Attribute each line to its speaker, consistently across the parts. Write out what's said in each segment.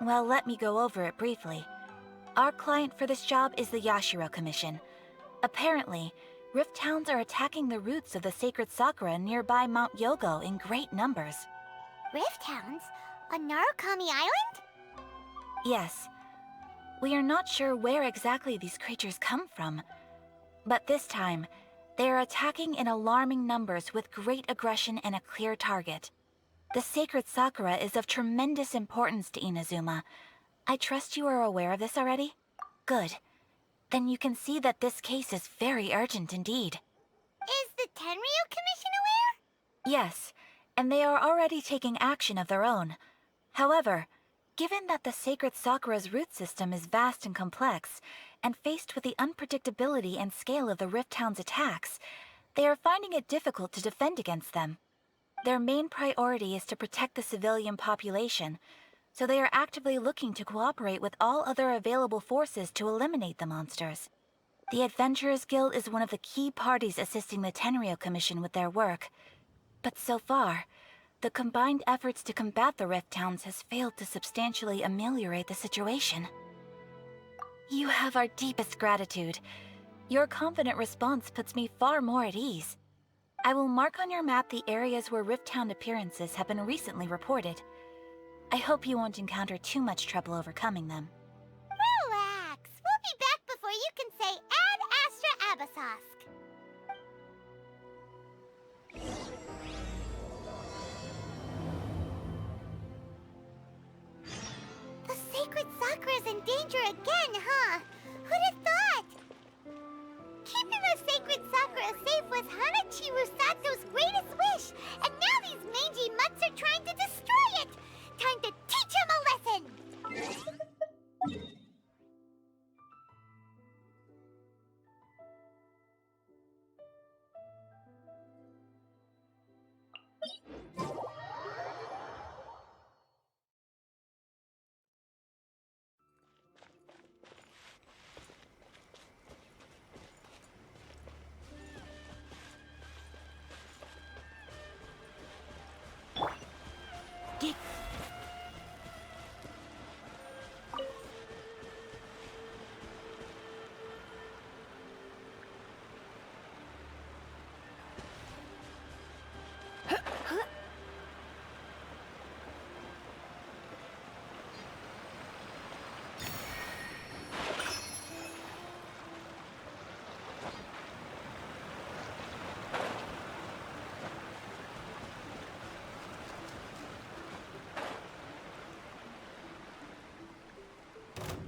Speaker 1: Well, let me go over it briefly. Our client for this job is the Yashiro Commission. Apparently, Rift Towns are attacking the roots of the sacred sakura nearby Mount Yogo in great numbers.
Speaker 2: Rift Hounds? On Narukami Island?
Speaker 1: Yes. We are not sure where exactly these creatures come from. But this time, they are attacking in alarming numbers with great aggression and a clear target. The sacred sakura is of tremendous importance to Inazuma. I trust you are aware of this already? Good. Then you can see that this case is very urgent indeed.
Speaker 2: Is the Tenryu Commission aware?
Speaker 1: Yes, and they are already taking action of their own. However, given that the sacred sakura's root system is vast and complex, and faced with the unpredictability and scale of the Rift Town's attacks, they are finding it difficult to defend against them. Their main priority is to protect the civilian population, so they are actively looking to cooperate with all other available forces to eliminate the monsters. The Adventurers Guild is one of the key parties assisting the Tenryu Commission with their work. But so far, the combined efforts to combat the Rift Towns has failed to substantially ameliorate the situation. You have our deepest gratitude. Your confident response puts me far more at ease. I will mark on your map the areas where Rift Town appearances have been recently reported. I hope you won't encounter too much trouble overcoming them.
Speaker 2: Relax. We'll be back before you can say Ad Astra Abasosk. The sacred sakura's in danger again, huh? Who'd have thought? Keeping the sacred sakura safe was Hanachiru Sato's greatest wish, and now these mangy mutts are trying to destroy it! Time to teach him a lesson!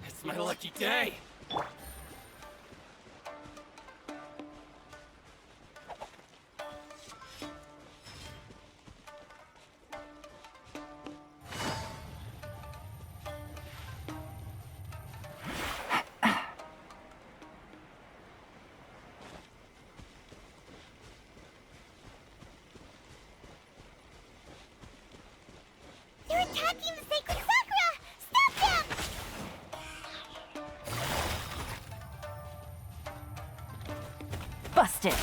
Speaker 3: It's my lucky day!
Speaker 2: They're attacking the sacred sakura! Stop them!
Speaker 1: Busted!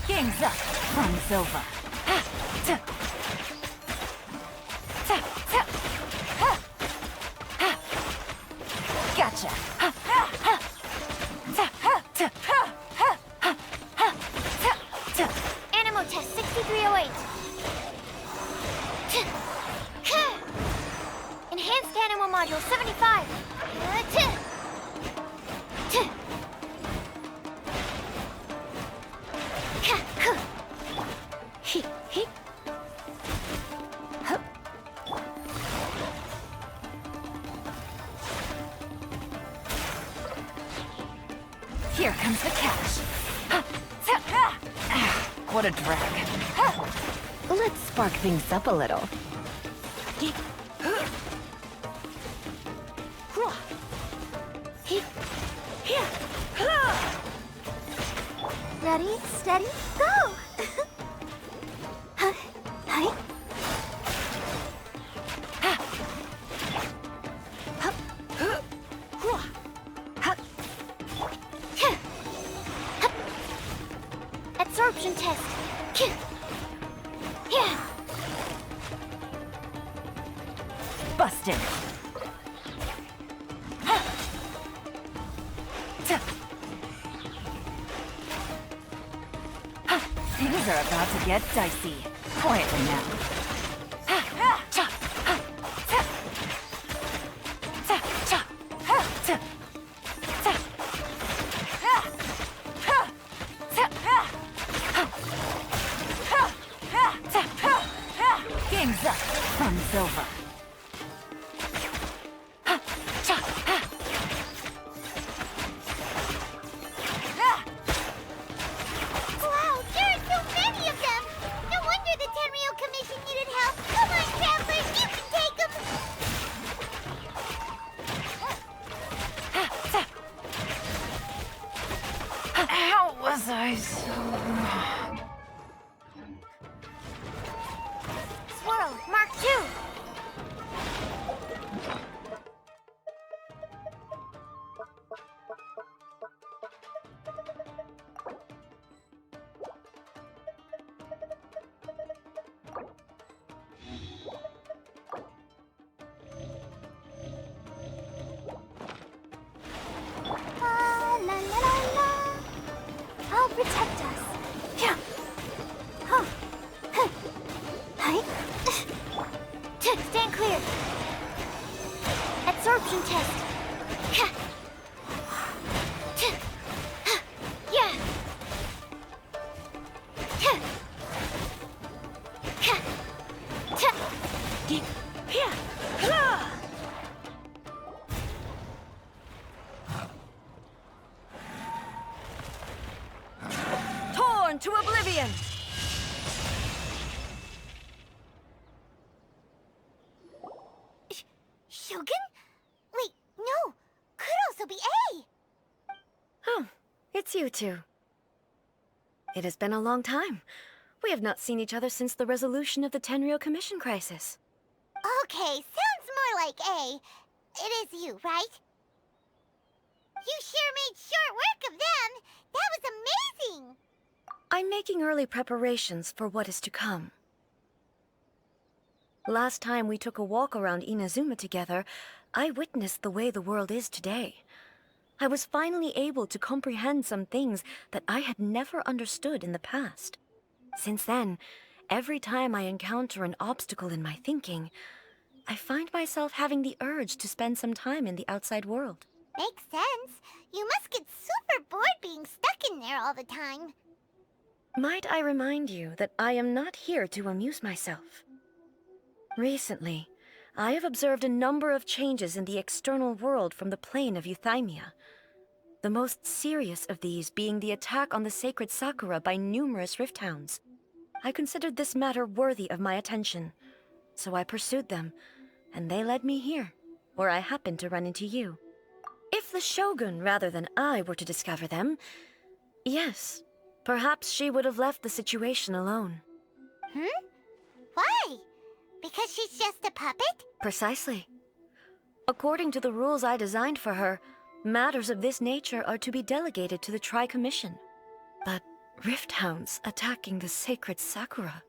Speaker 1: Game's up! Fun's over! Gotcha!
Speaker 2: Animal test 6308. Enhanced animal module 75.
Speaker 1: Here comes the catch. What a drag. Let's spark things up a little.
Speaker 2: Ready, steady, go! Hi. Absorption test.
Speaker 1: Busted. Things are about to get dicey. Quietly now. Game's up. Fun's over.
Speaker 2: Wow, there are so many of them! No wonder the Tenryou Commission needed help! Come on, travelers, you can take them!
Speaker 1: How was I so...
Speaker 2: Swirl, Mark 2! La la la la. I'll protect us. Yeah. Huh. Huh. Hi. Stand clear. Absorption test. Yeah. Yeah.
Speaker 1: Torn to oblivion!
Speaker 2: Shogun? Wait, no. Could also be A.
Speaker 4: Oh, it's you two. It has been a long time. We have not seen each other since the resolution of the Tenryou Commission crisis.
Speaker 2: Okay, sounds more like A. It is you, right? You sure made short work of them. That was amazing.
Speaker 4: I'm making early preparations for what is to come. Last time we took a walk around Inazuma together, I witnessed the way the world is today. I was finally able to comprehend some things that I had never understood in the past. Since then, every time I encounter an obstacle in my thinking, I find myself having the urge to spend some time in the outside world.
Speaker 2: Makes sense. You must get super bored being stuck in there all the time.
Speaker 4: Might I remind you that I am not here to amuse myself? Recently, I have observed a number of changes in the external world from the plane of Euthymia. The most serious of these being the attack on the sacred Sakura by numerous rift hounds. I considered this matter worthy of my attention, so I pursued them, and they led me here, where I happened to run into you. If the Shogun rather than I were to discover them, yes, perhaps she would have left the situation alone.
Speaker 2: Why? Because she's just a puppet?
Speaker 4: Precisely. According to the rules I designed for her, matters of this nature are to be delegated to the Tri-Commission. But rift hounds attacking the sacred Sakura...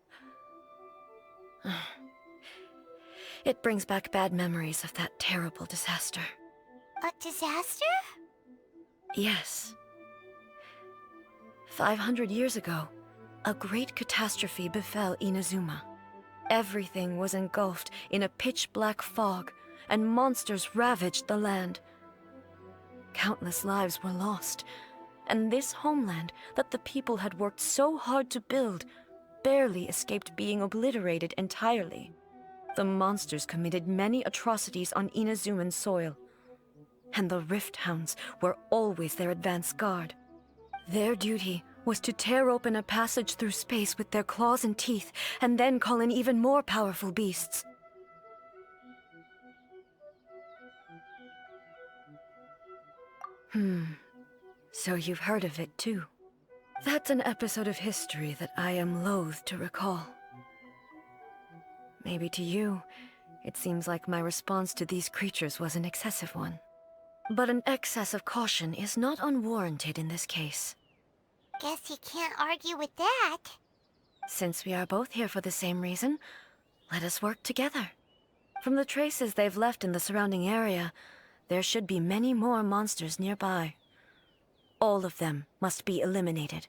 Speaker 4: It brings back bad memories of that terrible disaster.
Speaker 2: A disaster?
Speaker 4: Yes. 500 years ago, a great catastrophe befell Inazuma. Everything was engulfed in a pitch-black fog, and monsters ravaged the land. Countless lives were lost, and this homeland that the people had worked so hard to build barely escaped being obliterated entirely. The monsters committed many atrocities on Inazuman soil, and the Rift Hounds were always their advance guard. Their duty was to tear open a passage through space with their claws and teeth, and then call in even more powerful beasts. So you've heard of it too. That's an episode of history that I am loath to recall. Maybe to you, it seems like my response to these creatures was an excessive one. But an excess of caution is not unwarranted in this case.
Speaker 2: Guess you can't argue with that.
Speaker 4: Since we are both here for the same reason, let us work together. From the traces they've left in the surrounding area, there should be many more monsters nearby. All of them must be eliminated.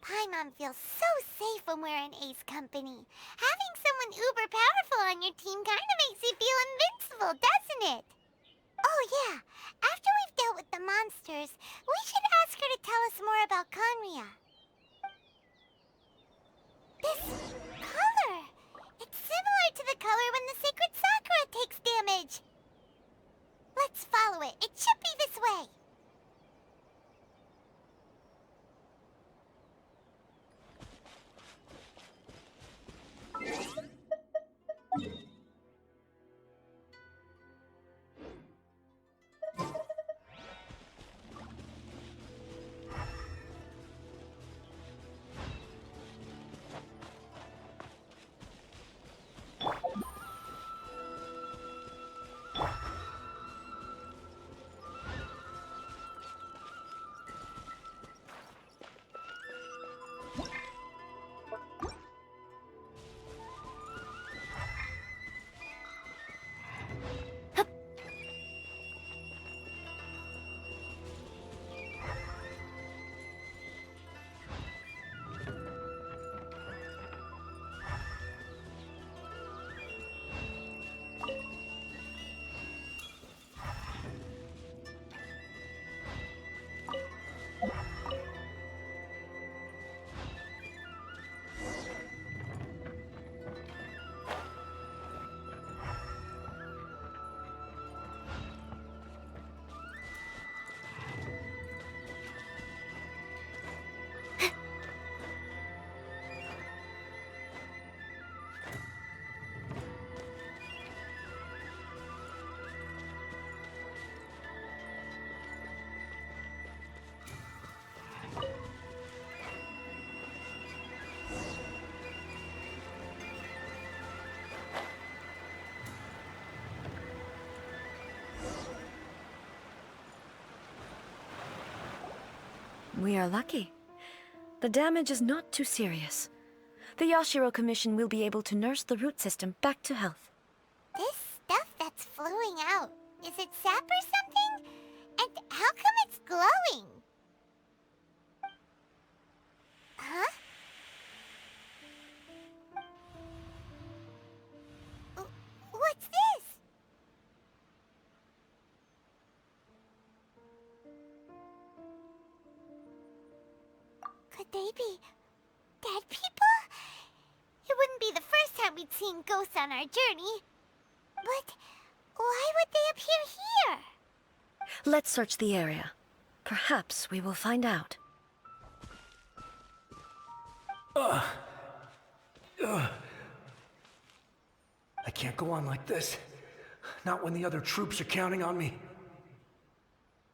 Speaker 2: Paimon feels so safe when we're in Ace Company. Having someone uber powerful on your team kinda makes you feel invincible, doesn't it? Oh yeah, after we've dealt with the monsters, we should ask her to tell us more about Conria. This color! It's similar to the color when the sacred Sakura takes damage. Let's follow it. It should be this way.
Speaker 4: We are lucky. The damage is not too serious. The Yashiro Commission will be able to nurse the root system back to health.
Speaker 2: This stuff that's flowing out, is it sap or something? And how come it's glowing? Huh? What's this? Could they be dead people? It wouldn't be the first time we'd seen ghosts on our journey. But why would they appear here?
Speaker 4: Let's search the area. Perhaps we will find out.
Speaker 3: I can't go on like this. Not when the other troops are counting on me.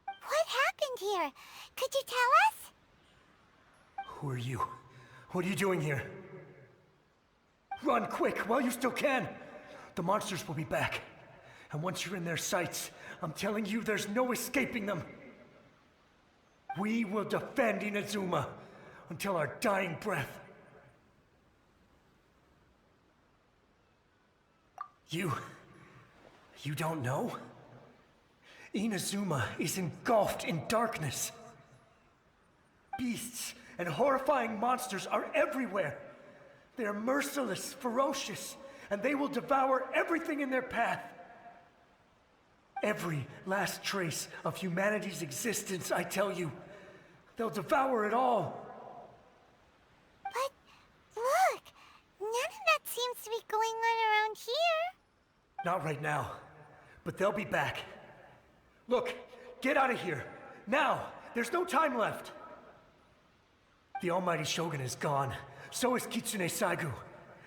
Speaker 2: What happened here? Could you tell us?
Speaker 3: Who are you? What are you doing here? Run quick while you still can! The monsters will be back. And once you're in their sights, I'm telling you there's no escaping them. We will defend Inazuma until our dying breath. You don't know? Inazuma is engulfed in darkness. Beasts and horrifying monsters are everywhere. They are merciless, ferocious, and they will devour everything in their path. Every last trace of humanity's existence, I tell you. They'll devour it all.
Speaker 2: But look, none of that seems to be going on around here.
Speaker 3: Not right now, but they'll be back. Look, get out of here. Now! There's no time left. The almighty Shogun is gone. So is Kitsune Saigu.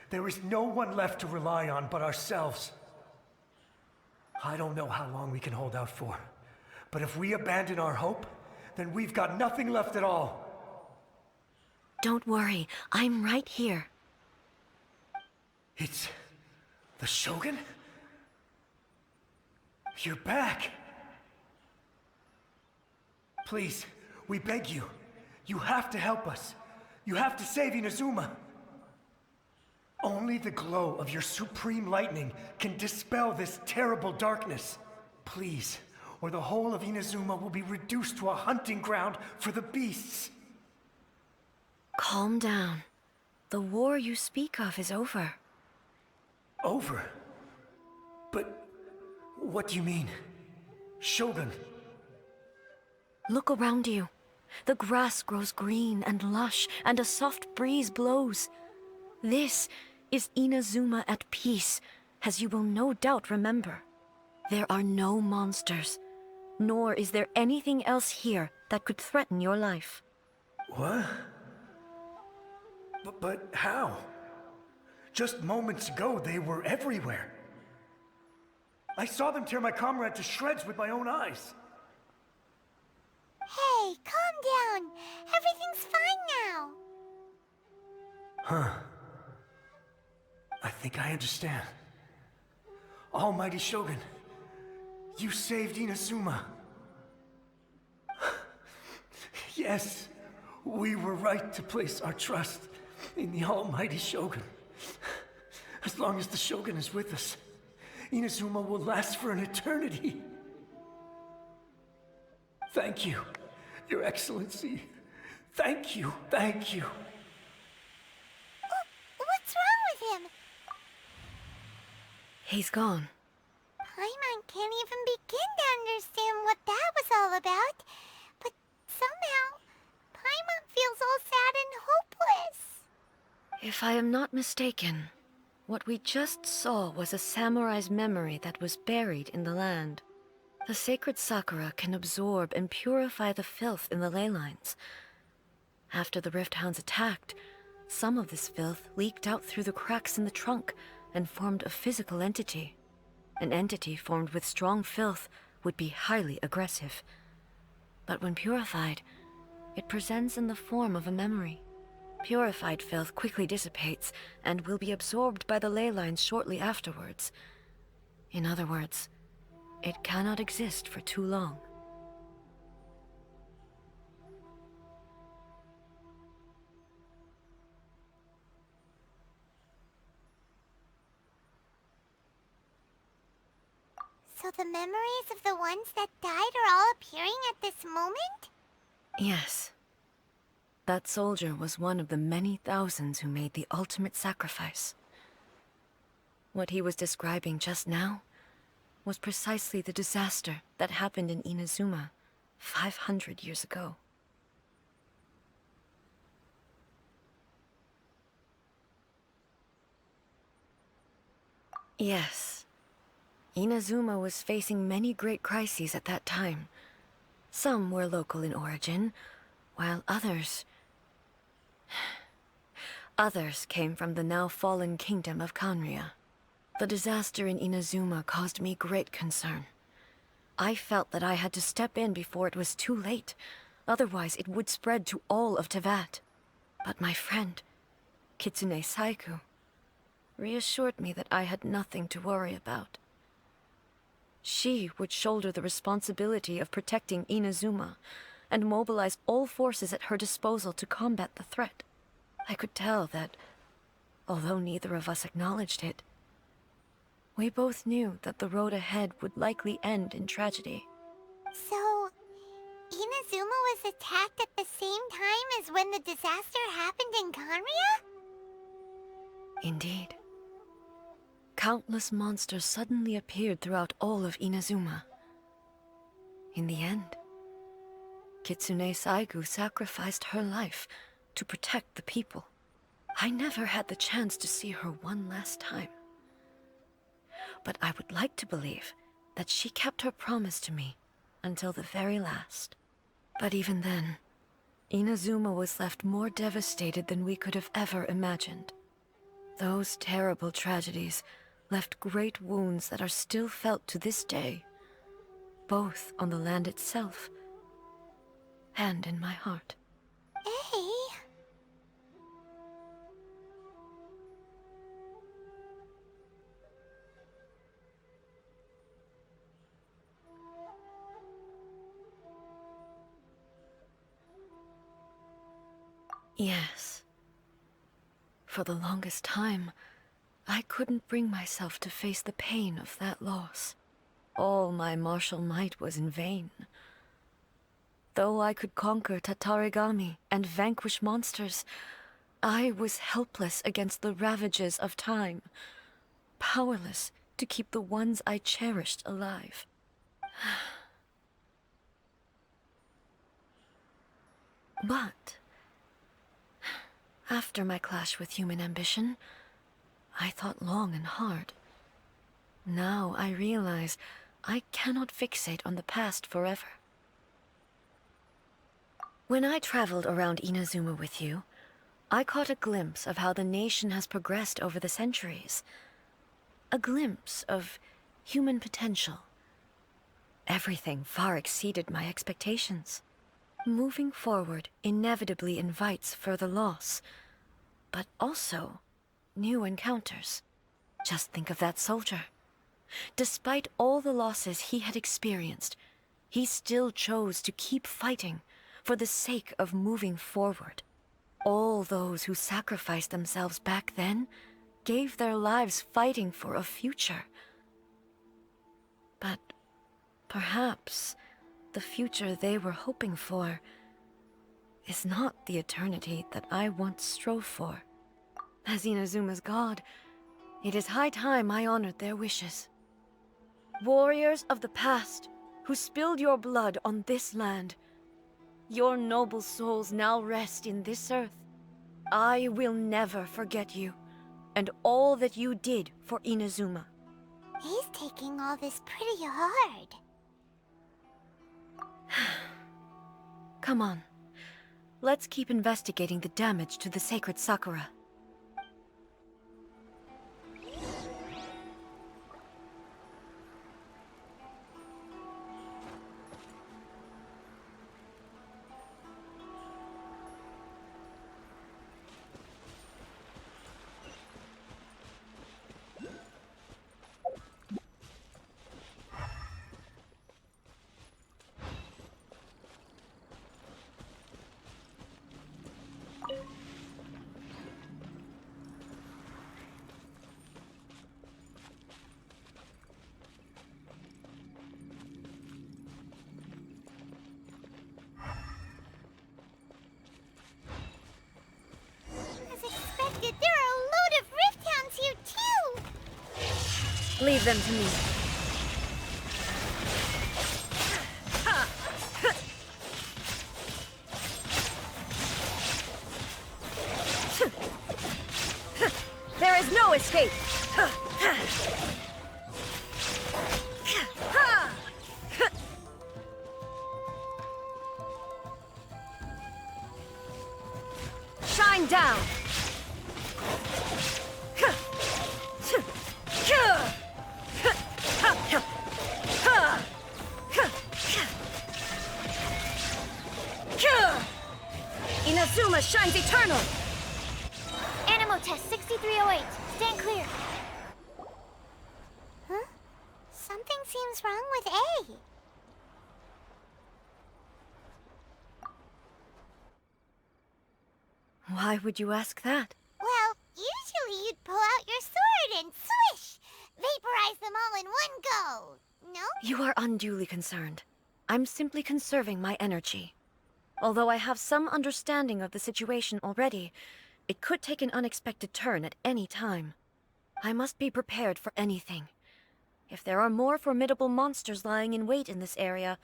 Speaker 3: There is no one left to rely on but ourselves. I don't know how long we can hold out for. But if we abandon our hope, then we've got nothing left at all.
Speaker 4: Don't worry, I'm right here.
Speaker 3: It's the Shogun? You're back! Please, we beg you. You have to help us. You have to save Inazuma. Only the glow of your supreme lightning can dispel this terrible darkness. Please, or the whole of Inazuma will be reduced to a hunting ground for the beasts.
Speaker 4: Calm down. The war you speak of is over.
Speaker 3: Over? But what do you mean? Shogun?
Speaker 4: Look around you. The grass grows green and lush, and a soft breeze blows. This is Inazuma at peace, as you will no doubt remember. There are no monsters, nor is there anything else here that could threaten your life.
Speaker 3: What? But how? Just moments ago, they were everywhere. I saw them tear my comrade to shreds with my own eyes.
Speaker 2: Hey, calm down. Everything's fine now.
Speaker 3: Huh. I think I understand. Almighty Shogun, you saved Inazuma. Yes, we were right to place our trust in the Almighty Shogun. As long as the Shogun is with us, Inazuma will last for an eternity. Thank you, Your Excellency. Thank you, thank you.
Speaker 2: What's wrong with him?
Speaker 4: He's gone.
Speaker 2: Paimon can't even begin to understand what that was all about. But somehow, Paimon feels all sad and hopeless.
Speaker 4: If I am not mistaken, what we just saw was a samurai's memory that was buried in the land. The sacred sakura can absorb and purify the filth in the ley lines. After the Rift Hounds attacked, some of this filth leaked out through the cracks in the trunk and formed a physical entity. An entity formed with strong filth would be highly aggressive. But when purified, it presents in the form of a memory. Purified filth quickly dissipates and will be absorbed by the ley lines shortly afterwards. In other words, it cannot exist for too long.
Speaker 2: So the memories of the ones that died are all appearing at this moment?
Speaker 4: Yes. That soldier was one of the many thousands who made the ultimate sacrifice. What he was describing just now was precisely the disaster that happened in Inazuma 500 years ago. Yes. Inazuma was facing many great crises at that time. Some were local in origin, while others came from the now fallen kingdom of Kanria. The disaster in Inazuma caused me great concern. I felt that I had to step in before it was too late, otherwise it would spread to all of Teyvat. But my friend, Kitsune Saiku, reassured me that I had nothing to worry about. She would shoulder the responsibility of protecting Inazuma and mobilize all forces at her disposal to combat the threat. I could tell that, although neither of us acknowledged it, we both knew that the road ahead would likely end in tragedy.
Speaker 2: So, Inazuma was attacked at the same time as when the disaster happened in Kanria?
Speaker 4: Indeed. Countless monsters suddenly appeared throughout all of Inazuma. In the end, Kitsune Saigu sacrificed her life to protect the people. I never had the chance to see her one last time. But I would like to believe that she kept her promise to me until the very last. But even then, Inazuma was left more devastated than we could have ever imagined. Those terrible tragedies left great wounds that are still felt to this day, both on the land itself and in my heart.
Speaker 2: Hey.
Speaker 4: Yes. For the longest time, I couldn't bring myself to face the pain of that loss. All my martial might was in vain. Though I could conquer Tatarigami and vanquish monsters, I was helpless against the ravages of time, powerless to keep the ones I cherished alive. But after my clash with human ambition, I thought long and hard. Now I realize I cannot fixate on the past forever. When I traveled around Inazuma with you, I caught a glimpse of how the nation has progressed over the centuries. A glimpse of human potential. Everything far exceeded my expectations. Moving forward inevitably invites further loss, but also new encounters. Just think of that soldier. Despite all the losses he had experienced, he still chose to keep fighting for the sake of moving forward. All those who sacrificed themselves back then gave their lives fighting for a future. But perhaps the future they were hoping for is not the eternity that I once strove for. As Inazuma's god, it is high time I honored their wishes. Warriors of the past, who spilled your blood on this land, your noble souls now rest in this earth. I will never forget you, and all that you did for Inazuma.
Speaker 2: He's taking all this pretty hard.
Speaker 4: Come on. Let's keep investigating the damage to the sacred Sakura.
Speaker 2: As expected, there are a load of Rift Hounds here too!
Speaker 4: Leave them to me. There is no escape! Shine down! Inazuma shines eternal!
Speaker 2: Animo test 6308. Stand clear. Huh? Something seems wrong with A.
Speaker 4: Why would you ask that?
Speaker 2: Well, usually you'd pull out your sword and swish! Vaporize them all in one go! No?
Speaker 4: You are unduly concerned. I'm simply conserving my energy. Although I have some understanding of the situation already, it could take an unexpected turn at any time. I must be prepared for anything. If there are more formidable monsters lying in wait in this area,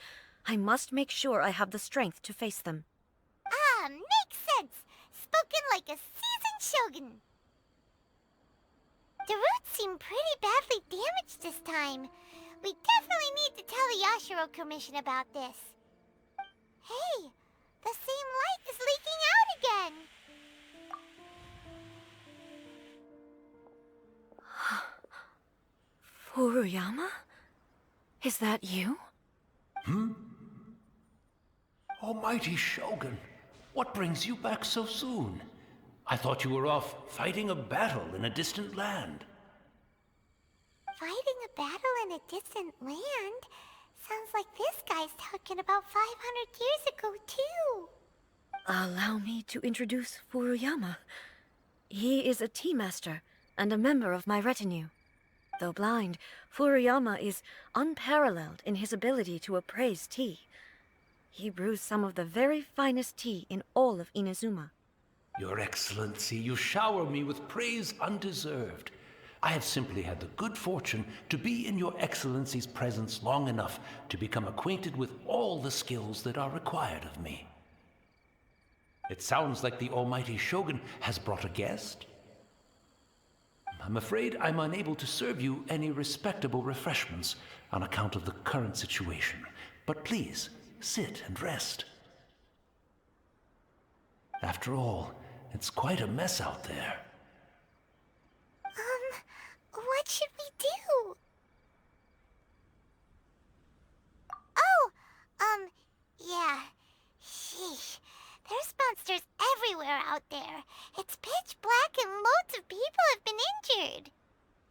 Speaker 4: I must make sure I have the strength to face them.
Speaker 2: Ah, makes sense! Spoken like a seasoned shogun. The roots seem pretty badly damaged this time. We definitely need to tell the Yashiro Commission about this. Hey, the same light is leaking out again!
Speaker 4: Furuyama? Is that you?
Speaker 5: Almighty Shogun, what brings you back so soon? I thought you were off fighting a battle in a distant land.
Speaker 2: Fighting a battle in a distant land? Sounds like this guy's talking about 500 years ago, too.
Speaker 4: Allow me to introduce Furuyama. He is a tea master and a member of my retinue. Though blind, Furuyama is unparalleled in his ability to appraise tea. He brews some of the very finest tea in all of Inazuma.
Speaker 5: Your Excellency, you shower me with praise undeserved. I have simply had the good fortune to be in Your Excellency's presence long enough to become acquainted with all the skills that are required of me. It sounds like the almighty Shogun has brought a guest. I'm afraid I'm unable to serve you any respectable refreshments on account of the current situation. But please, sit and rest. After all, it's quite a mess out there.
Speaker 2: What should we do? Oh, yeah. Sheesh. There's monsters everywhere out there. It's pitch black and loads of people have been injured.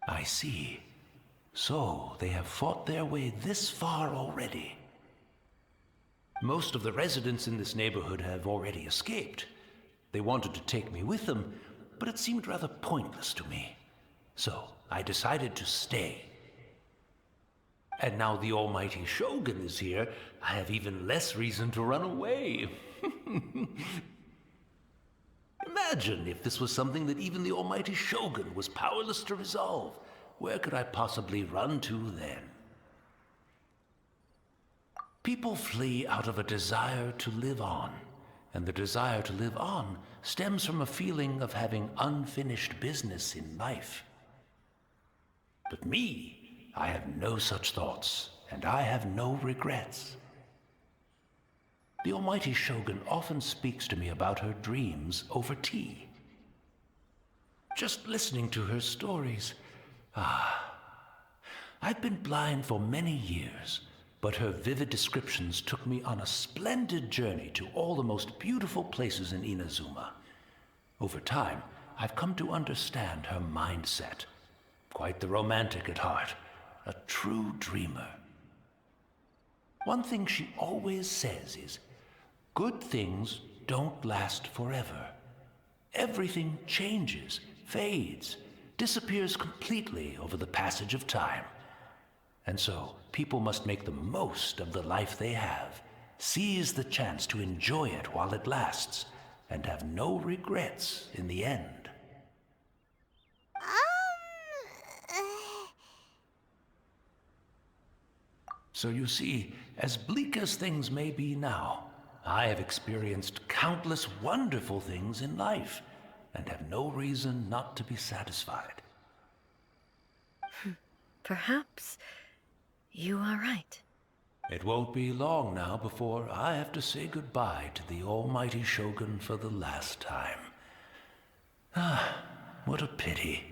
Speaker 5: I see. So, they have fought their way this far already. Most of the residents in this neighborhood have already escaped. They wanted to take me with them, but it seemed rather pointless to me. So, I decided to stay. And now the almighty Shogun is here, I have even less reason to run away. Imagine if this was something that even the almighty Shogun was powerless to resolve. Where could I possibly run to then? People flee out of a desire to live on, and the desire to live on stems from a feeling of having unfinished business in life. But me, I have no such thoughts, and I have no regrets. The almighty Shogun often speaks to me about her dreams over tea. Just listening to her stories, I've been blind for many years, but her vivid descriptions took me on a splendid journey to all the most beautiful places in Inazuma. Over time, I've come to understand her mindset. Quite the romantic at heart, a true dreamer. One thing she always says is, good things don't last forever. Everything changes, fades, disappears completely over the passage of time. And so, people must make the most of the life they have, seize the chance to enjoy it while it lasts, and have no regrets in the end. So you see, as bleak as things may be now, I have experienced countless wonderful things in life, and have no reason not to be satisfied.
Speaker 4: Perhaps you are right.
Speaker 5: It won't be long now before I have to say goodbye to the almighty Shogun for the last time. What a pity.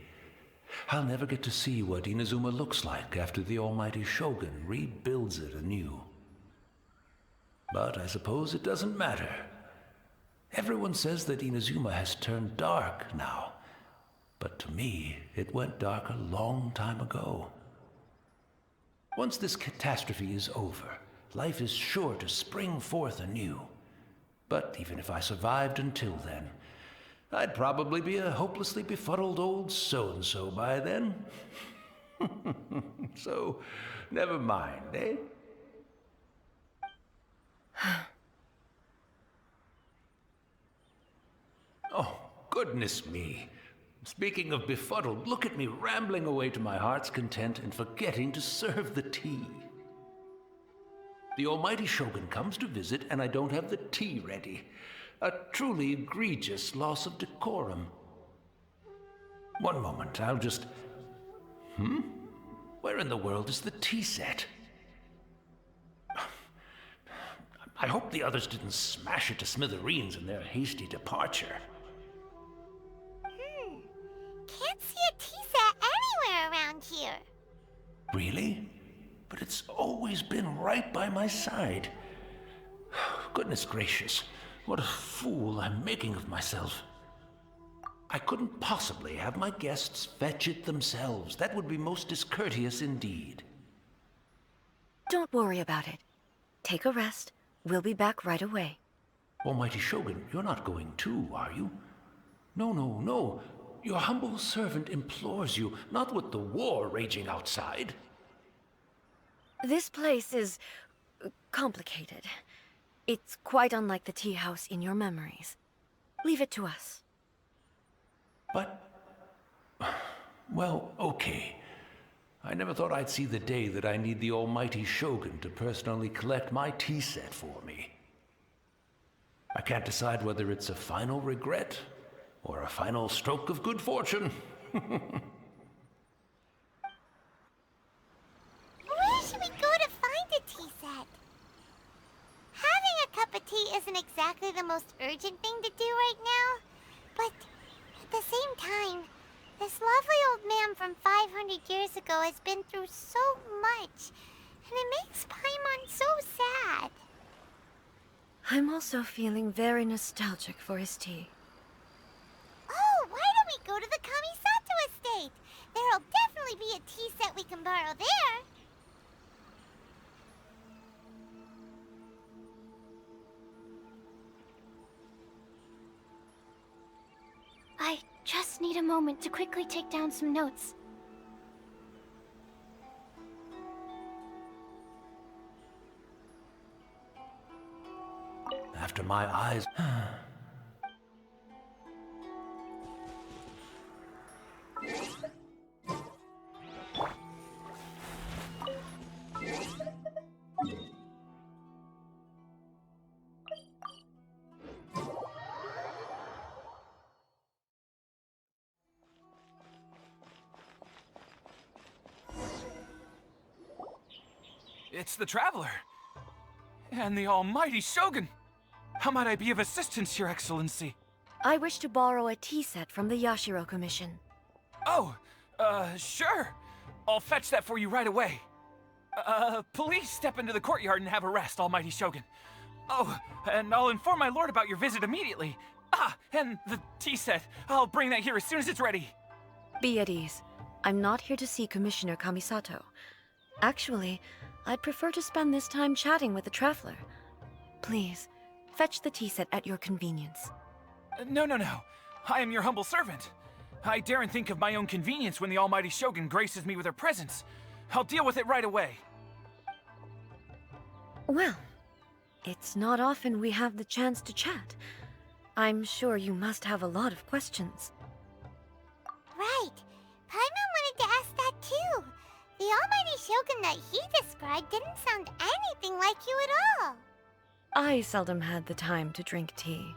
Speaker 5: I'll never get to see what Inazuma looks like after the almighty Shogun rebuilds it anew. But I suppose it doesn't matter. Everyone says that Inazuma has turned dark now, but to me, it went dark a long time ago. Once this catastrophe is over, life is sure to spring forth anew. But even if I survived until then, I'd probably be a hopelessly befuddled old so-and-so by then. So, never mind, eh? Oh, goodness me. Speaking of befuddled, look at me rambling away to my heart's content and forgetting to serve the tea. The almighty Shogun comes to visit and I don't have the tea ready. A truly egregious loss of decorum. One moment, I'll just... Where in the world is the tea set? I hope the others didn't smash it to smithereens in their hasty departure.
Speaker 2: Can't see a tea set anywhere around here.
Speaker 5: Really? But it's always been right by my side. Goodness gracious, what a fool I'm making of myself. I couldn't possibly have my guests fetch it themselves. That would be most discourteous indeed.
Speaker 4: Don't worry about it. Take a rest. We'll be back right away.
Speaker 5: Almighty Shogun, you're not going too, are you? No, no, no. Your humble servant implores you, not with the war raging outside.
Speaker 4: This place is complicated. It's quite unlike the tea house in your memories. Leave it to us.
Speaker 5: But... well, okay. I never thought I'd see the day that I need the almighty Shogun to personally collect my tea set for me. I can't decide whether it's a final regret or a final stroke of good fortune.
Speaker 2: Where should we go to find a tea set? Having a cup of tea isn't exactly the most urgent thing to do right now, but at the same time, this lovely old man from 500 years ago has been through so much, and it makes Paimon so sad.
Speaker 4: I'm also feeling very nostalgic for his tea.
Speaker 2: Oh, why don't we go to the Kamisato estate? There'll definitely be a tea set we can borrow there. I just need a moment to quickly take down some notes.
Speaker 5: After my eyes...
Speaker 6: It's the Traveler! And the almighty Shogun! How might I be of assistance, Your Excellency?
Speaker 4: I wish to borrow a tea set from the Yashiro Commission.
Speaker 6: Oh, sure. I'll fetch that for you right away. Please step into the courtyard and have a rest, almighty Shogun. Oh, and I'll inform my lord about your visit immediately. Ah, and the tea set. I'll bring that here as soon as it's ready.
Speaker 4: Be at ease. I'm not here to see Commissioner Kamisato. Actually, I'd prefer to spend this time chatting with the Traveler. Please, fetch the tea set at your convenience.
Speaker 6: No. I am your humble servant. I daren't think of my own convenience when the almighty Shogun graces me with her presence. I'll deal with it right away.
Speaker 4: Well, it's not often we have the chance to chat. I'm sure you must have a lot of questions.
Speaker 2: Right. Paimon wanted to ask that too. The almighty Shogun that he described didn't sound anything like you at all.
Speaker 4: I seldom had the time to drink tea.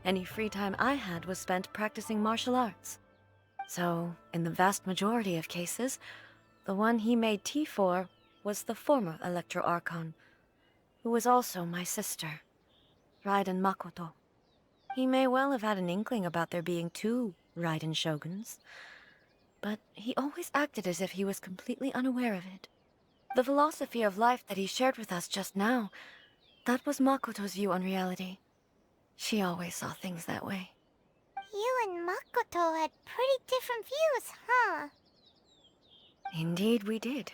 Speaker 4: Any free time I had was spent practicing martial arts. So, in the vast majority of cases, the one he made tea for was the former Electro Archon, who was also my sister, Raiden Makoto. He may well have had an inkling about there being two Raiden Shoguns, but he always acted as if he was completely unaware of it. The philosophy of life that he shared with us just now, that was Makoto's view on reality. She always saw things that way.
Speaker 2: You and Makoto had pretty different views, huh?
Speaker 4: Indeed we did.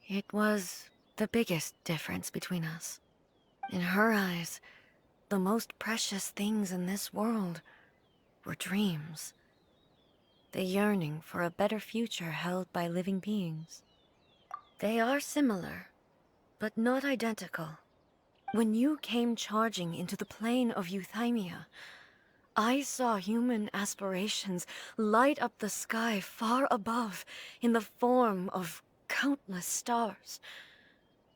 Speaker 4: It was the biggest difference between us. In her eyes, the most precious things in this world were dreams. The yearning for a better future held by living beings. They are similar, but not identical. When you came charging into the plane of Euthymia, I saw human aspirations light up the sky far above in the form of countless stars.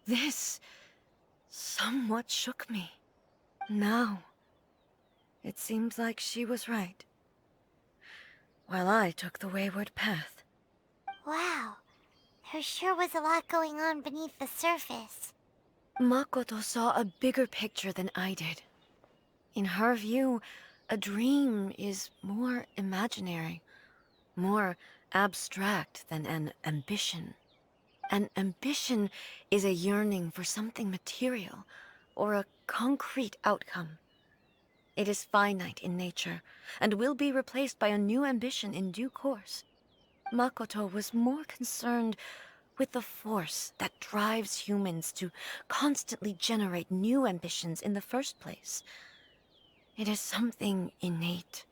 Speaker 4: This somewhat shook me. Now, it seems like she was right, while I took the wayward path.
Speaker 2: Wow. There sure was a lot going on beneath the surface.
Speaker 4: Makoto saw a bigger picture than I did. In her view, a dream is more imaginary, more abstract than an ambition. An ambition is a yearning for something material, or a concrete outcome. It is finite in nature, and will be replaced by a new ambition in due course. Makoto was more concerned with the force that drives humans to constantly generate new ambitions in the first place. It is something innate,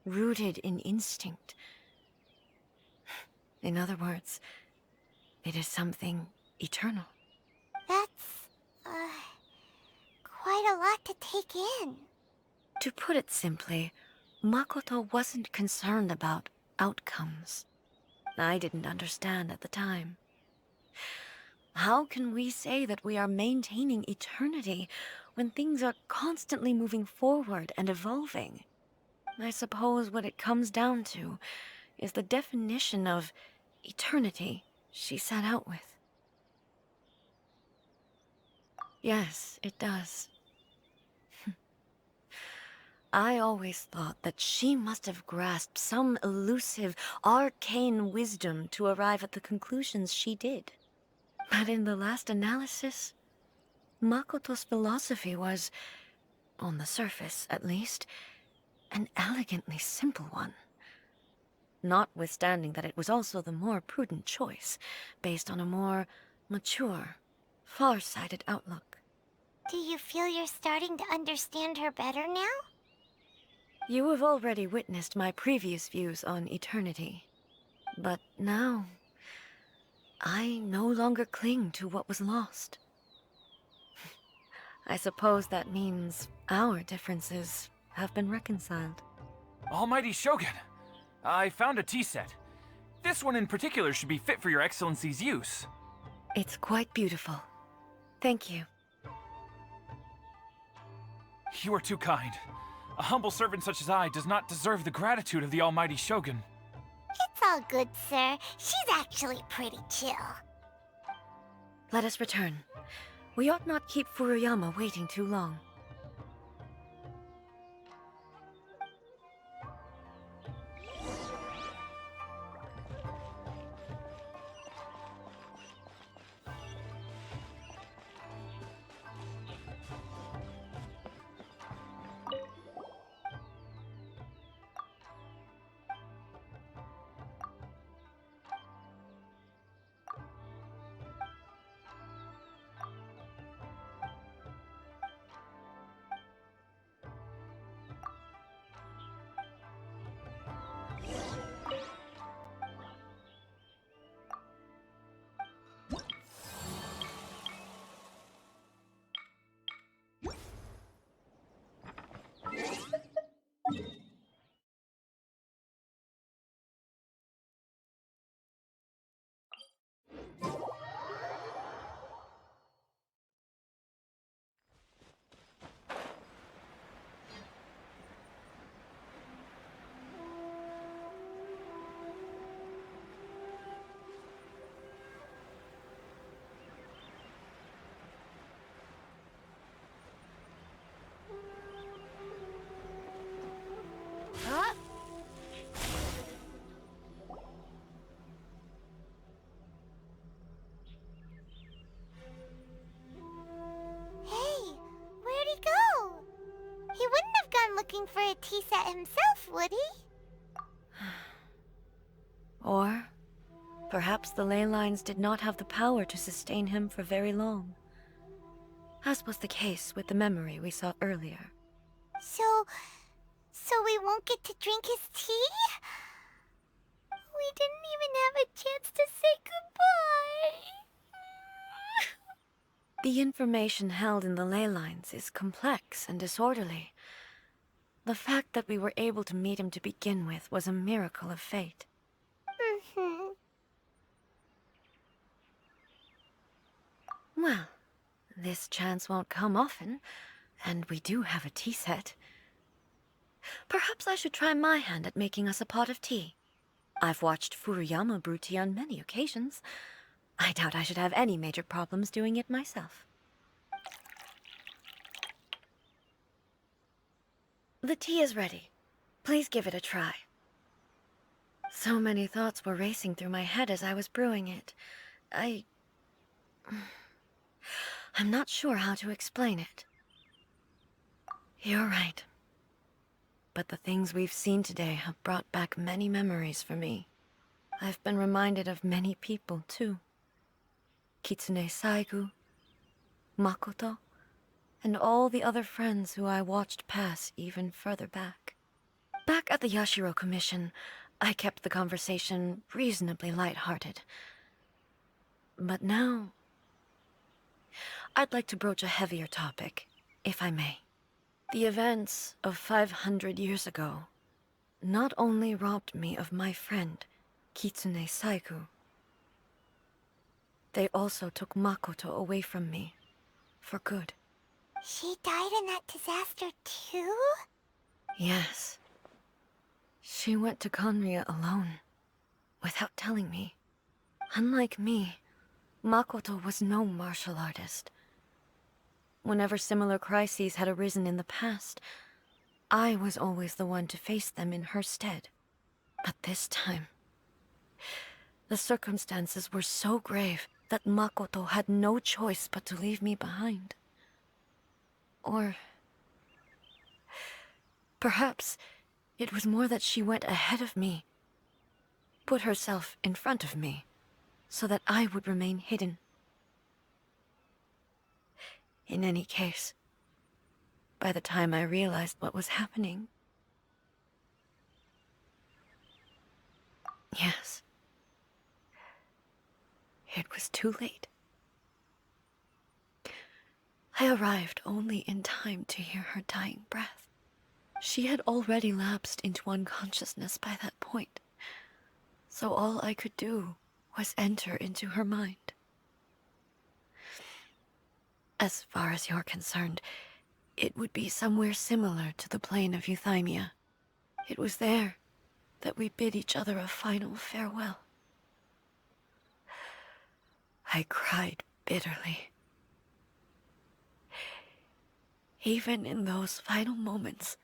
Speaker 4: rooted in instinct. In other words, it is something eternal.
Speaker 2: That's, quite a lot to take in.
Speaker 4: To put it simply, Makoto wasn't concerned about outcomes. I didn't understand at the time. How can we say that we are maintaining eternity when things are constantly moving forward and evolving? I suppose what it comes down to is the definition of eternity she set out with. Yes, it does. I always thought that she must have grasped some elusive, arcane wisdom to arrive at the conclusions she did. But in the last analysis, Makoto's philosophy was, on the surface at least, an elegantly simple one. Notwithstanding that it was also the more prudent choice, based on a more mature, far-sighted outlook.
Speaker 2: Do you feel you're starting to understand her better now?
Speaker 4: You have already witnessed my previous views on eternity. But now, I no longer cling to what was lost. I suppose that means our differences have been reconciled.
Speaker 6: Almighty Shogun, I found a tea set. This one in particular should be fit for your Excellency's use.
Speaker 4: It's quite beautiful. Thank you.
Speaker 6: You are too kind. A humble servant such as I does not deserve the gratitude of the Almighty Shogun.
Speaker 2: It's all good, sir. She's actually pretty chill.
Speaker 4: Let us return. We ought not keep Furuyama waiting too long.
Speaker 2: Huh? Hey, where'd he go? He wouldn't have gone looking for a tea set himself, would he?
Speaker 4: Or perhaps the ley lines did not have the power to sustain him for very long, as was the case with the memory we saw earlier.
Speaker 2: So we won't get to drink his tea? We didn't even have a chance to say goodbye.
Speaker 4: The information held in the ley lines is complex and disorderly. The fact that we were able to meet him to begin with was a miracle of fate. Well, this chance won't come often, and we do have a tea set. Perhaps I should try my hand at making us a pot of tea. I've watched Furuyama brew tea on many occasions. I doubt I should have any major problems doing it myself. The tea is ready. Please give it a try. So many thoughts were racing through my head as I was brewing it. I'm not sure how to explain it. You're right. But the things we've seen today have brought back many memories for me. I've been reminded of many people, too. Kitsune Saigu, Makoto, and all the other friends who I watched pass even further back. Back at the Yashiro Commission, I kept the conversation reasonably lighthearted. But now, I'd like to broach a heavier topic, if I may. The events of 500 years ago not only robbed me of my friend, Kitsune Saigu, they also took Makoto away from me, for good.
Speaker 2: She died in that disaster too?
Speaker 4: Yes. She went to Conria alone, without telling me. Unlike me, Makoto was no martial artist. Whenever similar crises had arisen in the past, I was always the one to face them in her stead. But this time, the circumstances were so grave that Makoto had no choice but to leave me behind. Or perhaps it was more that she went ahead of me, put herself in front of me, so that I would remain hidden. In any case, by the time I realized what was happening... Yes. It was too late. I arrived only in time to hear her dying breath. She had already lapsed into unconsciousness by that point, so all I could do was enter into her mind. As far as you're concerned, it would be somewhere similar to the plane of Euthymia. It was there that we bid each other a final farewell. I cried bitterly. Even in those final moments,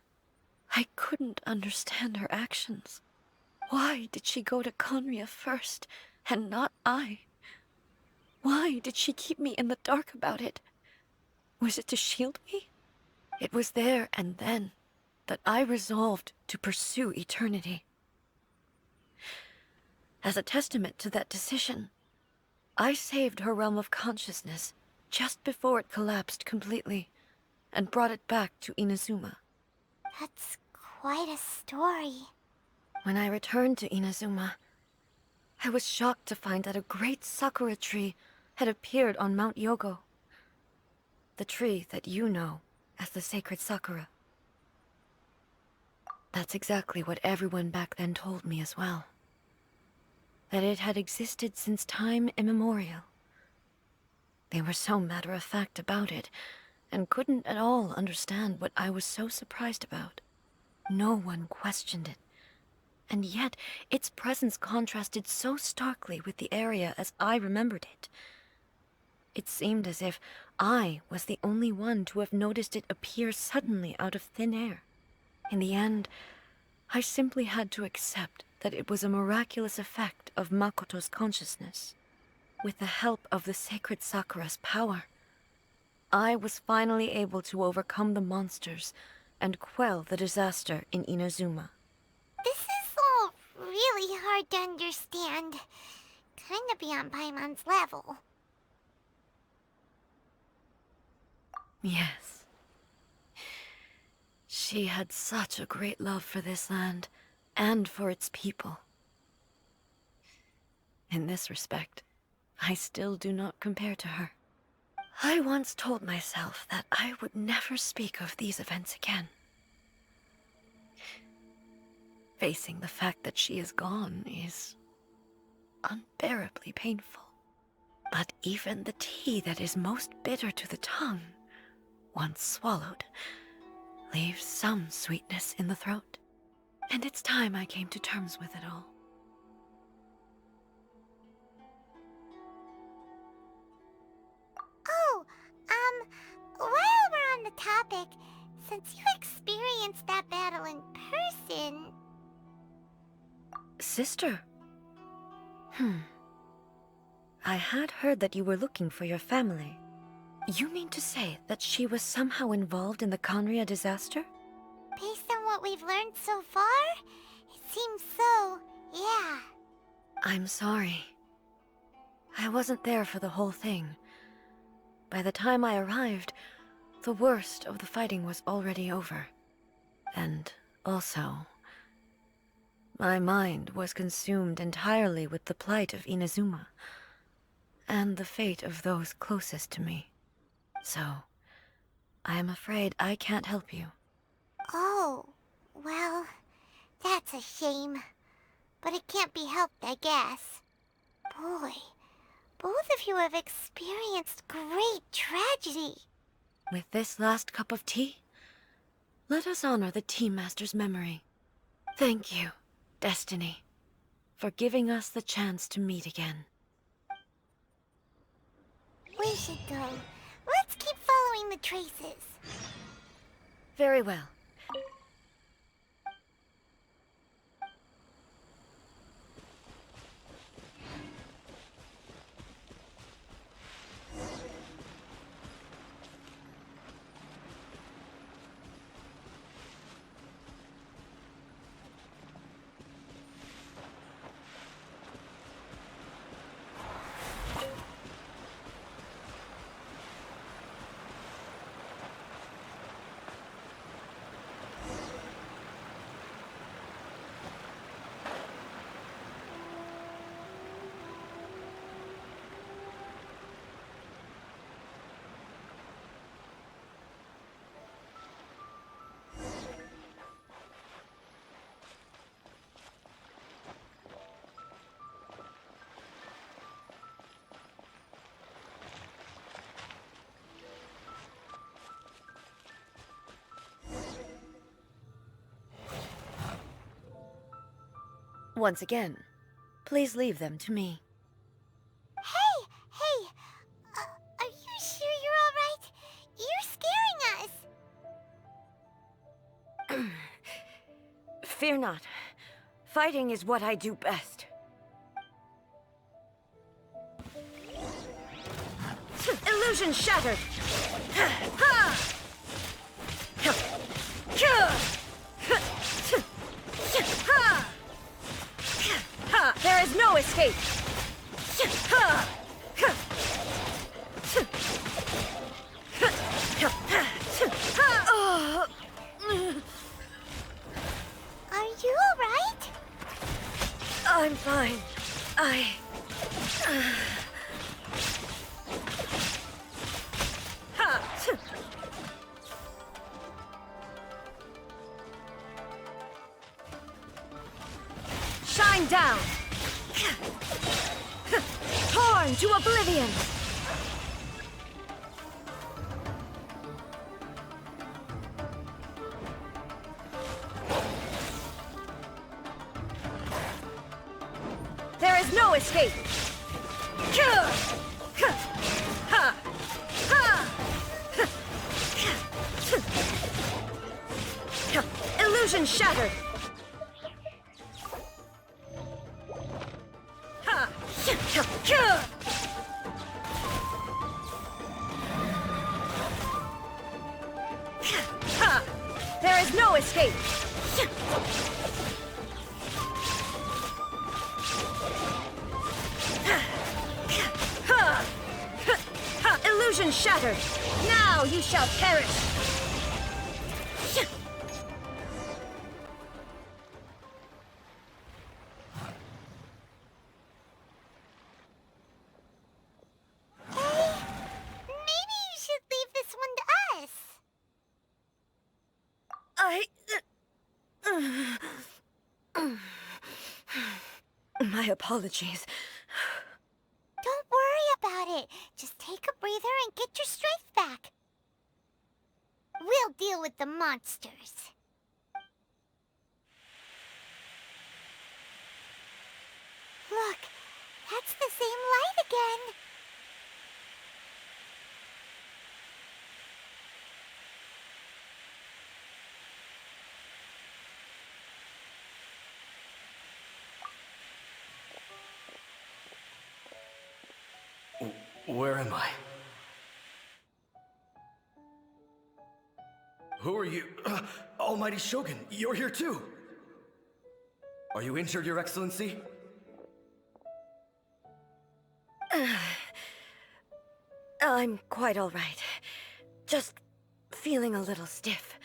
Speaker 4: I couldn't understand her actions. Why did she go to Conria first, and not I? Why did she keep me in the dark about it? Was it to shield me? It was there and then that I resolved to pursue eternity. As a testament to that decision, I saved her realm of consciousness just before it collapsed completely, and brought it back to Inazuma.
Speaker 2: That's quite a story.
Speaker 4: When I returned to Inazuma, I was shocked to find that a great sakura tree had appeared on Mount Yogo. The tree that you know as the sacred sakura. That's exactly what everyone back then told me as well. That it had existed since time immemorial. They were so matter-of-fact about it, and couldn't at all understand what I was so surprised about. No one questioned it, and yet its presence contrasted so starkly with the area as I remembered it. It seemed as if I was the only one to have noticed it appear suddenly out of thin air. In the end, I simply had to accept that it was a miraculous effect of Makoto's consciousness. With the help of the sacred Sakura's power, I was finally able to overcome the monsters and quell the disaster in Inazuma.
Speaker 2: This is all really hard to understand. Kinda beyond Paimon's level.
Speaker 4: Yes. She had such a great love for this land, and for its people. In this respect, I still do not compare to her. I once told myself that I would never speak of these events again. Facing the fact that she is gone is unbearably painful. But even the tea that is most bitter to the tongue, once swallowed, leaves some sweetness in the throat. And it's time I came to terms with it all.
Speaker 2: Oh, while we're on the topic, since you experienced that battle in person...
Speaker 4: Sister? I had heard that you were looking for your family. You mean to say that she was somehow involved in the Conria disaster?
Speaker 2: Based on what we've learned so far, it seems so, yeah.
Speaker 4: I'm sorry. I wasn't there for the whole thing. By the time I arrived, the worst of the fighting was already over. And also, my mind was consumed entirely with the plight of Inazuma, and the fate of those closest to me. So, I am afraid I can't help you.
Speaker 2: Oh, well, that's a shame. But it can't be helped, I guess. Boy, both of you have experienced great tragedy.
Speaker 4: With this last cup of tea, let us honor the Tea Master's memory. Thank you, Destiny, for giving us the chance to meet again.
Speaker 2: We should go. Let's keep following the traces.
Speaker 4: Very well. Once again, please leave them to me.
Speaker 2: Hey! Are you sure you're alright? You're scaring us!
Speaker 4: Fear not. Fighting is what I do best. Illusion shattered! There is no escape!
Speaker 2: Are you alright?
Speaker 4: I'm fine. Shine down! Torn to oblivion! There is no escape! Illusion shattered! There is no escape! Illusion shattered! Now you shall perish!
Speaker 2: Maybe you should leave this one to us.
Speaker 4: My apologies.
Speaker 2: Don't worry about it. Just take a breather and get your strength back. We'll deal with the monsters. Look, that's the same light again.
Speaker 7: Where am I? Who are you? Almighty Shogun, you're here too! Are you injured, Your Excellency?
Speaker 4: I'm quite all right. Just feeling a little stiff.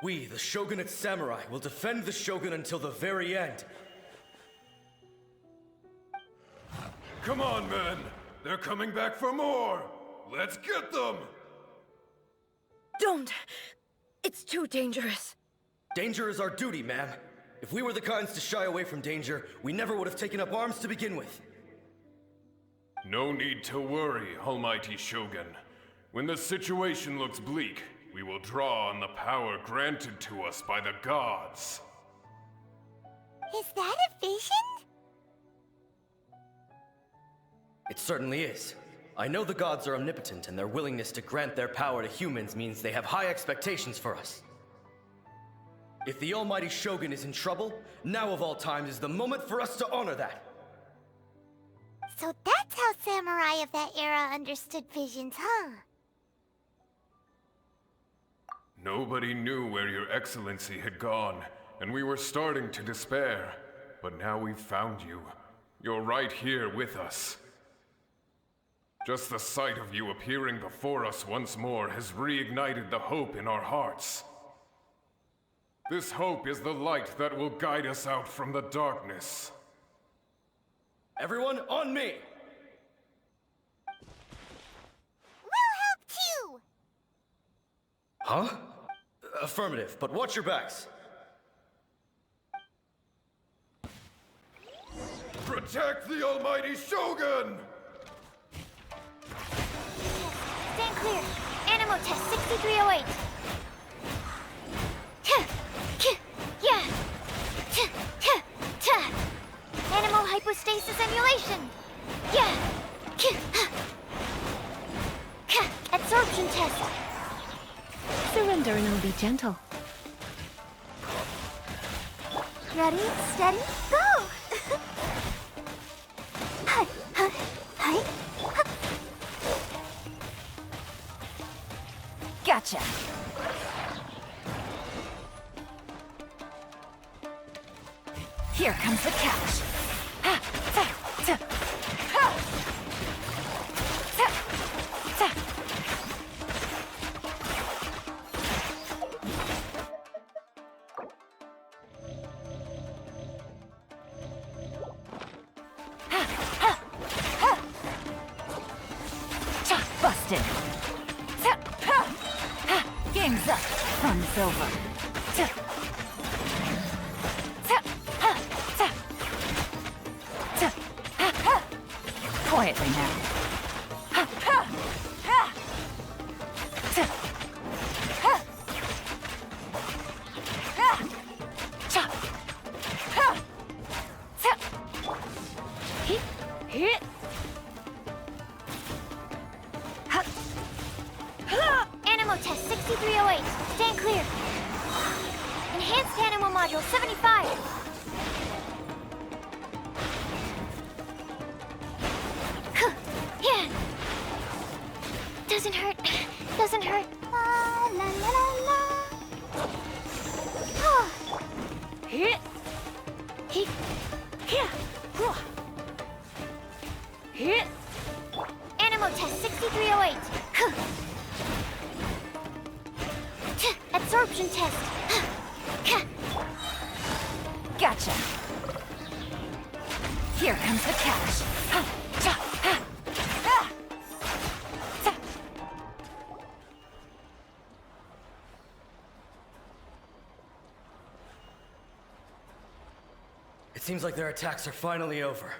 Speaker 7: We, the Shogunate Samurai, will defend the Shogun until the very end.
Speaker 8: Come on, men! They're coming back for more! Let's get them!
Speaker 4: Don't! It's too dangerous.
Speaker 7: Danger is our duty, ma'am. If we were the kinds to shy away from danger, we never would have taken up arms to begin with.
Speaker 8: No need to worry, Almighty Shogun. When the situation looks bleak, we will draw on the power granted to us by the gods.
Speaker 2: Is that a vision?
Speaker 7: It certainly is. I know the gods are omnipotent, and their willingness to grant their power to humans means they have high expectations for us. If the Almighty Shogun is in trouble, now of all times is the moment for us to honor that.
Speaker 2: So that's how samurai of that era understood visions, huh?
Speaker 8: Nobody knew where your excellency had gone, and we were starting to despair. But now we've found you. You're right here with us. Just the sight of you appearing before us once more has reignited the hope in our hearts. This hope is the light that will guide us out from the darkness.
Speaker 7: Everyone, on me!
Speaker 2: We'll help too!
Speaker 7: Huh? Affirmative, but watch your backs.
Speaker 8: Protect the Almighty Shogun!
Speaker 2: Stand clear. Animal test 6308. Yeah. Animal hypostasis emulation. Yeah. Absorption test.
Speaker 1: Surrender and I'll be gentle.
Speaker 2: Ready, steady, go! Hi, hi, hi.
Speaker 1: Gotcha. Here comes the catch. Busted. Game's up. Fun's over. Quietly now.
Speaker 2: Animal test 6308. Stand clear. Enhanced animal module 75. Yeah. Doesn't hurt. Doesn't hurt. La la la la la. Oh. Here. Here. Here. Animal test 6308. Absorption test.
Speaker 1: Gotcha. Here comes the catch.
Speaker 7: It seems like their attacks are finally over.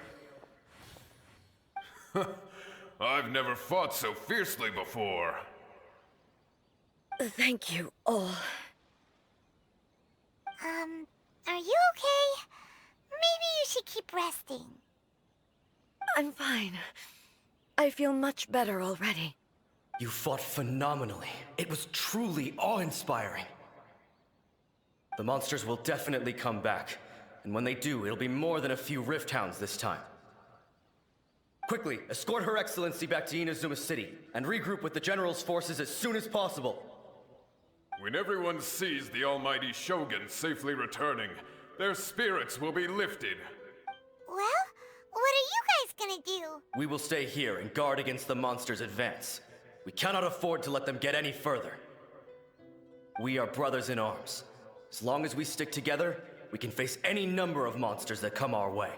Speaker 8: I've never fought so fiercely before.
Speaker 4: Thank you all.
Speaker 2: Are you okay? Maybe you should keep resting.
Speaker 4: I'm fine. I feel much better already.
Speaker 7: You fought phenomenally. It was truly awe-inspiring. The monsters will definitely come back. And when they do, it'll be more than a few Rift Hounds this time. Quickly, escort Her Excellency back to Inazuma City, and regroup with the General's forces as soon as possible.
Speaker 8: When everyone sees the Almighty Shogun safely returning, their spirits will be lifted.
Speaker 2: Well, what are you guys gonna do?
Speaker 7: We will stay here and guard against the monsters' advance. We cannot afford to let them get any further. We are brothers in arms. As long as we stick together, we can face any number of monsters that come our way.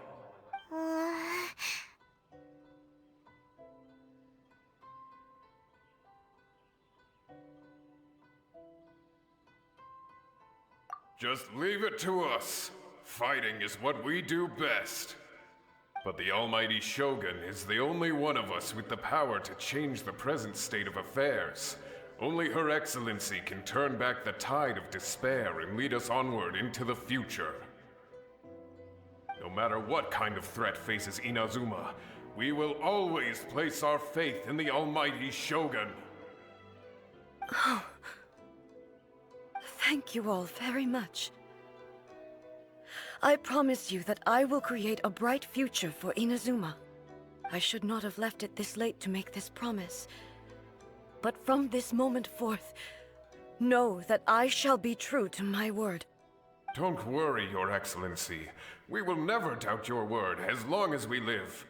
Speaker 8: Just leave it to us. Fighting is what we do best. But the almighty Shogun is the only one of us with the power to change the present state of affairs. Only Her Excellency can turn back the tide of despair and lead us onward into the future. No matter what kind of threat faces Inazuma, we will always place our faith in the almighty Shogun.
Speaker 4: Oh. Thank you all very much. I promise you that I will create a bright future for Inazuma. I should not have left it this late to make this promise. But from this moment forth, know that I shall be true to my word.
Speaker 8: Don't worry, Your Excellency. We will never doubt your word as long as we live.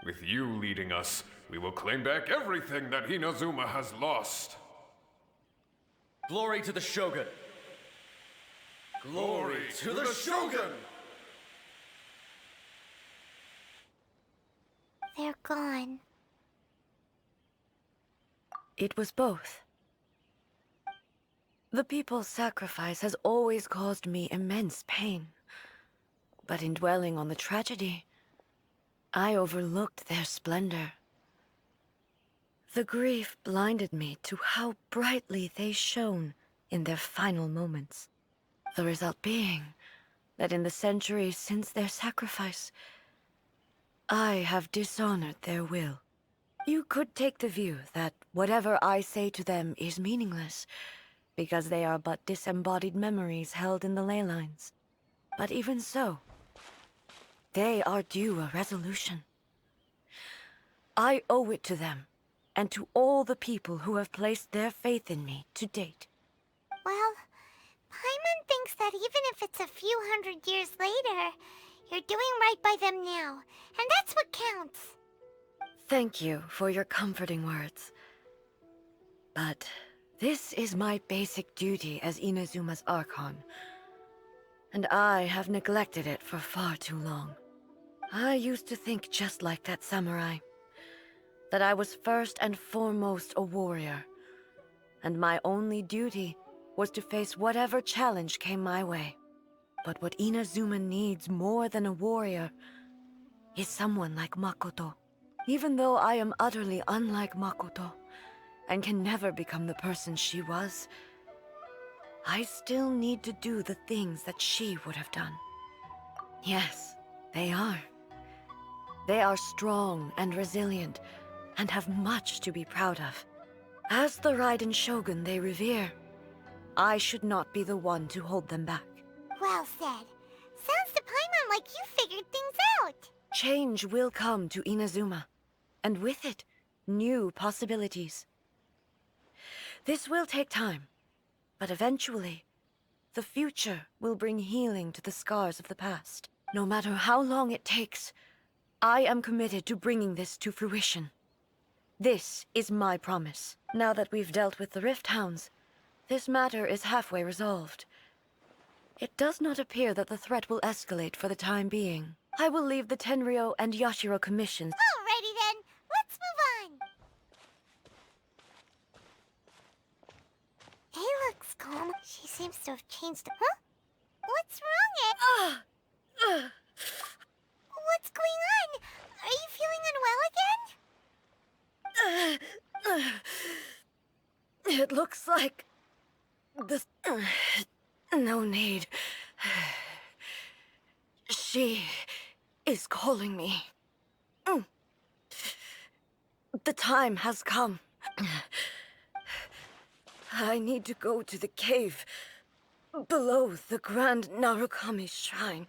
Speaker 8: With you leading us, we will claim back everything that Inazuma has lost.
Speaker 7: Glory to the Shogun! Glory to the Shogun!
Speaker 2: They're gone.
Speaker 4: It was both. The people's sacrifice has always caused me immense pain. But in dwelling on the tragedy, I overlooked their splendor. The grief blinded me to how brightly they shone in their final moments. The result being that in the centuries since their sacrifice, I have dishonored their will. You could take the view that whatever I say to them is meaningless, because they are but disembodied memories held in the ley lines. But even so, they are due a resolution. I owe it to them, and to all the people who have placed their faith in me to date.
Speaker 2: Well, Paimon thinks that even if it's a few hundred years later, you're doing right by them now, and that's what counts.
Speaker 4: Thank you for your comforting words. But this is my basic duty as Inazuma's Archon, and I have neglected it for far too long. I used to think just like that samurai, that I was first and foremost a warrior, and my only duty was to face whatever challenge came my way. But what Inazuma needs more than a warrior is someone like Makoto. Even though I am utterly unlike Makoto, and can never become the person she was, I still need to do the things that she would have done. Yes, they are. They are strong and resilient, and have much to be proud of. As the Raiden Shogun they revere, I should not be the one to hold them back.
Speaker 2: Well said. Sounds to Paimon like you figured things out.
Speaker 4: Change will come to Inazuma, and with it, new possibilities. This will take time, but eventually, the future will bring healing to the scars of the past. No matter how long it takes, I am committed to bringing this to fruition. This is my promise. Now that we've dealt with the Rift Hounds, this matter is halfway resolved. It does not appear that the threat will escalate for the time being. I will leave the Tenryo and Yashiro commissions.
Speaker 2: Alrighty then, let's move on. He looks calm. She seems to have changed. Huh? What's wrong, Ed? What's going on? Are you feeling unwell again?
Speaker 4: It looks like... no need. She is calling me. The time has come. I need to go to the cave below the Grand Narukami Shrine.